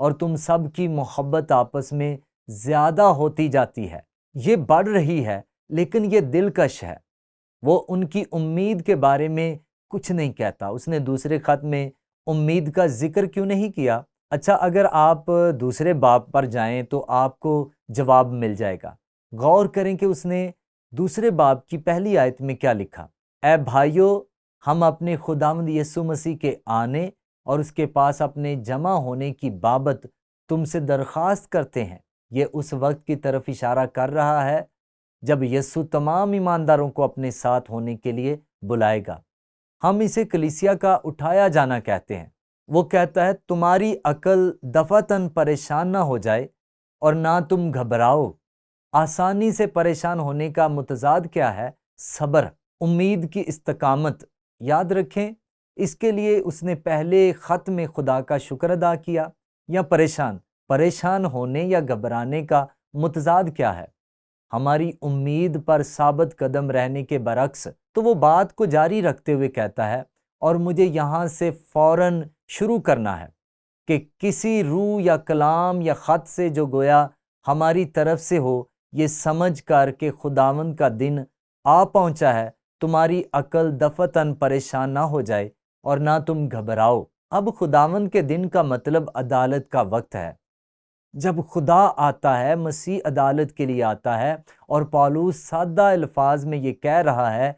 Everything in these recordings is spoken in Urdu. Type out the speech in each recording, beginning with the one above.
اور تم سب کی محبت آپس میں زیادہ ہوتی جاتی ہے۔ یہ بڑھ رہی ہے لیکن یہ دلکش ہے۔ وہ ان کی امید کے بارے میں کچھ نہیں کہتا۔ اس نے دوسرے خط میں امید کا ذکر کیوں نہیں کیا؟ اچھا، اگر آپ دوسرے باب پر جائیں تو آپ کو جواب مل جائے گا۔ غور کریں کہ اس نے دوسرے باب کی پہلی آیت میں کیا لکھا۔ اے بھائیو، ہم اپنے خداوند یسوع مسیح کے آنے اور اس کے پاس اپنے جمع ہونے کی بابت تم سے درخواست کرتے ہیں۔ یہ اس وقت کی طرف اشارہ کر رہا ہے جب یسوع تمام ایمانداروں کو اپنے ساتھ ہونے کے لیے بلائے گا۔ ہم اسے کلیسیا کا اٹھایا جانا کہتے ہیں۔ وہ کہتا ہے تمہاری عقل دفعتاً پریشان نہ ہو جائے اور نہ تم گھبراؤ۔ آسانی سے پریشان ہونے کا متضاد کیا ہے؟ صبر، امید کی استقامت۔ یاد رکھیں، اس کے لیے اس نے پہلے خط میں خدا کا شکر ادا کیا یا پریشان ہونے یا گھبرانے کا متضاد کیا ہے؟ ہماری امید پر ثابت قدم رہنے کے برعکس۔ تو وہ بات کو جاری رکھتے ہوئے کہتا ہے، اور مجھے یہاں سے فوراً شروع کرنا ہے کہ کسی روح یا کلام یا خط سے جو گویا ہماری طرف سے ہو، یہ سمجھ کر کہ خداوند کا دن آ پہنچا ہے، تمہاری عقل دفعتاً پریشان نہ ہو جائے اور نہ تم گھبراؤ۔ اب خداوند کے دن کا مطلب عدالت کا وقت ہے۔ جب خدا آتا ہے، مسیح عدالت کے لیے آتا ہے، اور پالوس سادہ الفاظ میں یہ کہہ رہا ہے،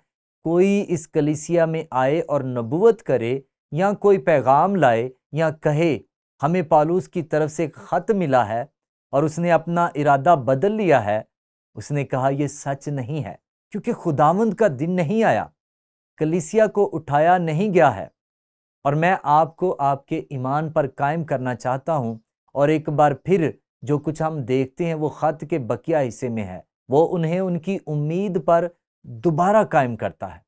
کوئی اس کلیسیا میں آئے اور نبوت کرے یا کوئی پیغام لائے یا کہے ہمیں پالوس کی طرف سے ایک خط ملا ہے اور اس نے اپنا ارادہ بدل لیا ہے، اس نے کہا یہ سچ نہیں ہے، کیونکہ خداوند کا دن نہیں آیا، کلیسیا کو اٹھایا نہیں گیا ہے۔ اور میں آپ کو آپ کے ایمان پر قائم کرنا چاہتا ہوں، اور ایک بار پھر جو کچھ ہم دیکھتے ہیں وہ خط کے بقیہ حصے میں ہے، وہ انہیں ان کی امید پر دوبارہ قائم کرتا ہے۔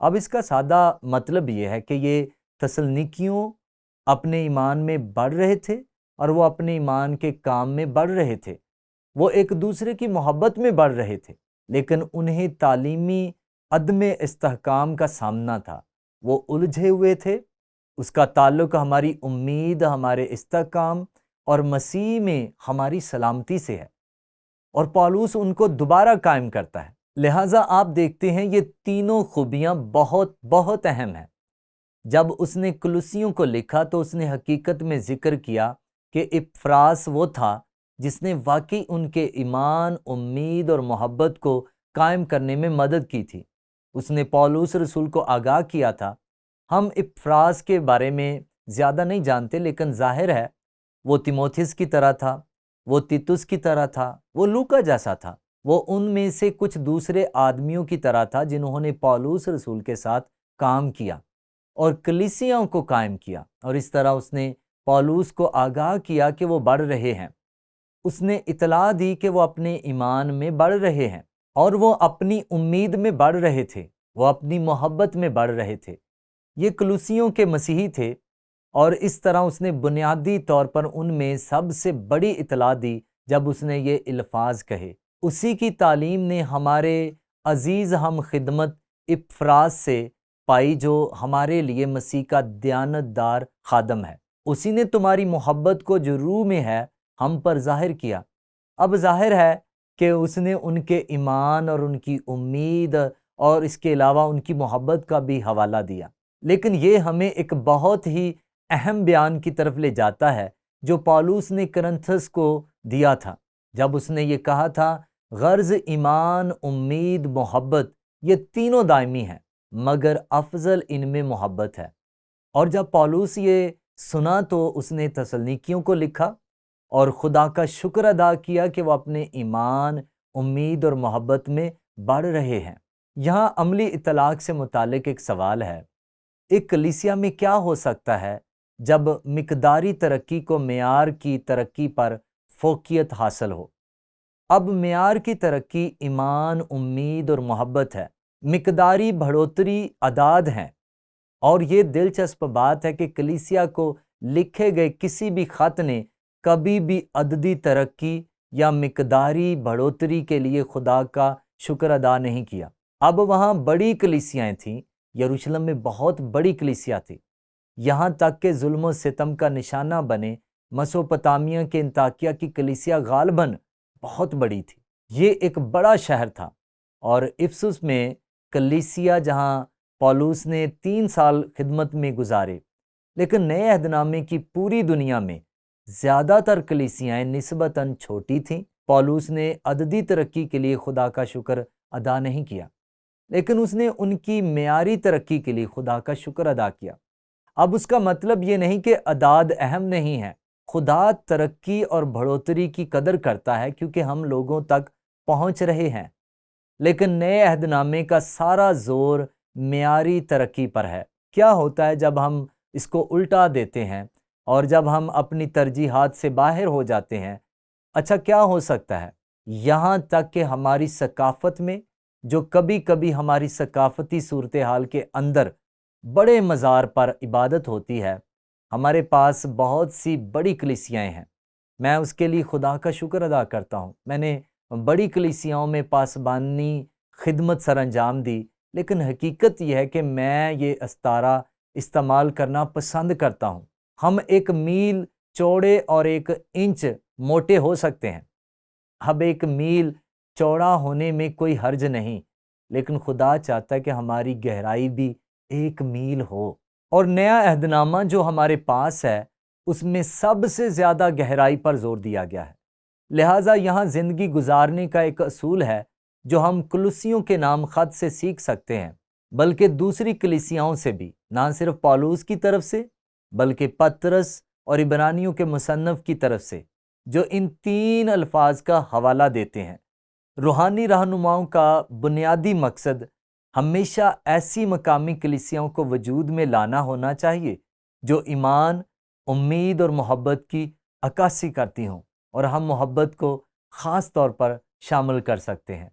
اب اس کا سادہ مطلب یہ ہے کہ یہ تسلنیکیوں اپنے ایمان میں بڑھ رہے تھے اور وہ اپنے ایمان کے کام میں بڑھ رہے تھے، وہ ایک دوسرے کی محبت میں بڑھ رہے تھے، لیکن انہیں تعلیمی عدم استحکام کا سامنا تھا۔ وہ الجھے ہوئے تھے۔ اس کا تعلق ہماری امید، ہمارے استحکام اور مسیح میں ہماری سلامتی سے ہے، اور پالوس ان کو دوبارہ قائم کرتا ہے۔ لہٰذا آپ دیکھتے ہیں یہ تینوں خوبیاں بہت بہت اہم ہیں۔ جب اس نے کلوسیوں کو لکھا تو اس نے حقیقت میں ذکر کیا کہ اپفراس وہ تھا جس نے واقعی ان کے ایمان، امید اور محبت کو قائم کرنے میں مدد کی تھی۔ اس نے پالوس رسول کو آگاہ کیا تھا۔ ہم اپفراس کے بارے میں زیادہ نہیں جانتے، لیکن ظاہر ہے وہ تیموتھیوس کی طرح تھا، وہ تیتس کی طرح تھا، وہ لوکا جیسا تھا، وہ ان میں سے کچھ دوسرے آدمیوں کی طرح تھا جنہوں نے پالوس رسول کے ساتھ کام کیا اور کلیسیاؤں کو قائم کیا، اور اس طرح اس نے پالوس کو آگاہ کیا کہ وہ بڑھ رہے ہیں۔ اس نے اطلاع دی کہ وہ اپنے ایمان میں بڑھ رہے ہیں، اور وہ اپنی امید میں بڑھ رہے تھے، وہ اپنی محبت میں بڑھ رہے تھے۔ یہ کلوسیوں کے مسیحی تھے، اور اس طرح اس نے بنیادی طور پر ان میں سب سے بڑی اطلاع دی جب اس نے یہ الفاظ کہے۔ اسی کی تعلیم نے ہمارے عزیز ہم خدمت اپفراس سے پائی، جو ہمارے لیے مسیح کا دیانت دار خادم ہے۔ اسی نے تمہاری محبت کو جو روح میں ہے ہم پر ظاہر کیا۔ اب ظاہر ہے کہ اس نے ان کے ایمان اور ان کی امید اور اس کے علاوہ ان کی محبت کا بھی حوالہ دیا، لیکن یہ ہمیں ایک بہت ہی اہم بیان کی طرف لے جاتا ہے جو پالوس نے کرنتھس کو دیا تھا، جب اس نے یہ کہا تھا غرض ایمان، امید، محبت یہ تینوں دائمی ہیں، مگر افضل ان میں محبت ہے۔ اور جب پالوس یہ سنا تو اس نے تسلنیکیوں کو لکھا اور خدا کا شکر ادا کیا کہ وہ اپنے ایمان، امید اور محبت میں بڑھ رہے ہیں۔ یہاں عملی اطلاق سے متعلق ایک سوال ہے، ایک کلیسیا میں کیا ہو سکتا ہے جب مقداری ترقی کو معیار کی ترقی پر فوقیت حاصل ہو؟ اب معیار کی ترقی ایمان، امید اور محبت ہے، مقداری بڑھوتری اعداد ہیں، اور یہ دلچسپ بات ہے کہ کلیسیا کو لکھے گئے کسی بھی خط نے کبھی بھی عددی ترقی یا مقداری بڑھوتری کے لیے خدا کا شکر ادا نہیں کیا۔ اب وہاں بڑی کلیسیاں تھیں، یروشلم میں بہت بڑی کلیسیا تھی، یہاں تک کہ ظلم و ستم کا نشانہ بنے مسوپتامیہ کے انطاکیہ کی کلیسیا غالباً بہت بڑی تھی۔ یہ ایک بڑا شہر تھا، اور افسس میں کلیسیا جہاں پولس نے 3 سال خدمت میں گزارے، لیکن نئے عہد نامے کی پوری دنیا میں زیادہ تر کلیسیاں نسبتاً چھوٹی تھیں۔ پولس نے عددی ترقی کے لیے خدا کا شکر ادا نہیں کیا، لیکن اس نے ان کی معیاری ترقی کے لیے خدا کا شکر ادا کیا۔ اب اس کا مطلب یہ نہیں کہ اعداد اہم نہیں ہے۔ خدا ترقی اور بڑھوتری کی قدر کرتا ہے کیونکہ ہم لوگوں تک پہنچ رہے ہیں، لیکن نئے عہد نامے کا سارا زور معیاری ترقی پر ہے۔ کیا ہوتا ہے جب ہم اس کو الٹا دیتے ہیں اور جب ہم اپنی ترجیحات سے باہر ہو جاتے ہیں؟ اچھا، کیا ہو سکتا ہے؟ یہاں تک کہ ہماری ثقافت میں، جو کبھی کبھی ہماری ثقافتی صورتحال کے اندر بڑے مزار پر عبادت ہوتی ہے، ہمارے پاس بہت سی بڑی کلیسیاں ہیں۔ میں اس کے لیے خدا کا شکر ادا کرتا ہوں۔ میں نے بڑی کلیسیاؤں میں پاسبانی خدمت سر انجام دی، لیکن حقیقت یہ ہے کہ میں یہ استعارہ استعمال کرنا پسند کرتا ہوں۔ ہم 1 میل چوڑے اور 1 انچ موٹے ہو سکتے ہیں۔ اب 1 میل چوڑا ہونے میں کوئی حرج نہیں، لیکن خدا چاہتا ہے کہ ہماری گہرائی بھی 1 میل ہو۔ اور نیا عہد نامہ جو ہمارے پاس ہے، اس میں سب سے زیادہ گہرائی پر زور دیا گیا ہے۔ لہٰذا یہاں زندگی گزارنے کا ایک اصول ہے جو ہم کلوسیوں کے نام خط سے سیکھ سکتے ہیں، بلکہ دوسری کلیسیاؤں سے بھی، نہ صرف پولس کی طرف سے بلکہ پطرس اور عبرانیوں کے مصنف کی طرف سے، جو ان 3 الفاظ کا حوالہ دیتے ہیں۔ روحانی رہنماؤں کا بنیادی مقصد ہمیشہ ایسی مقامی کلیسیاؤں کو وجود میں لانا ہونا چاہیے جو ایمان، امید اور محبت کی عکاسی کرتی ہوں، اور ہم محبت کو خاص طور پر شامل کر سکتے ہیں۔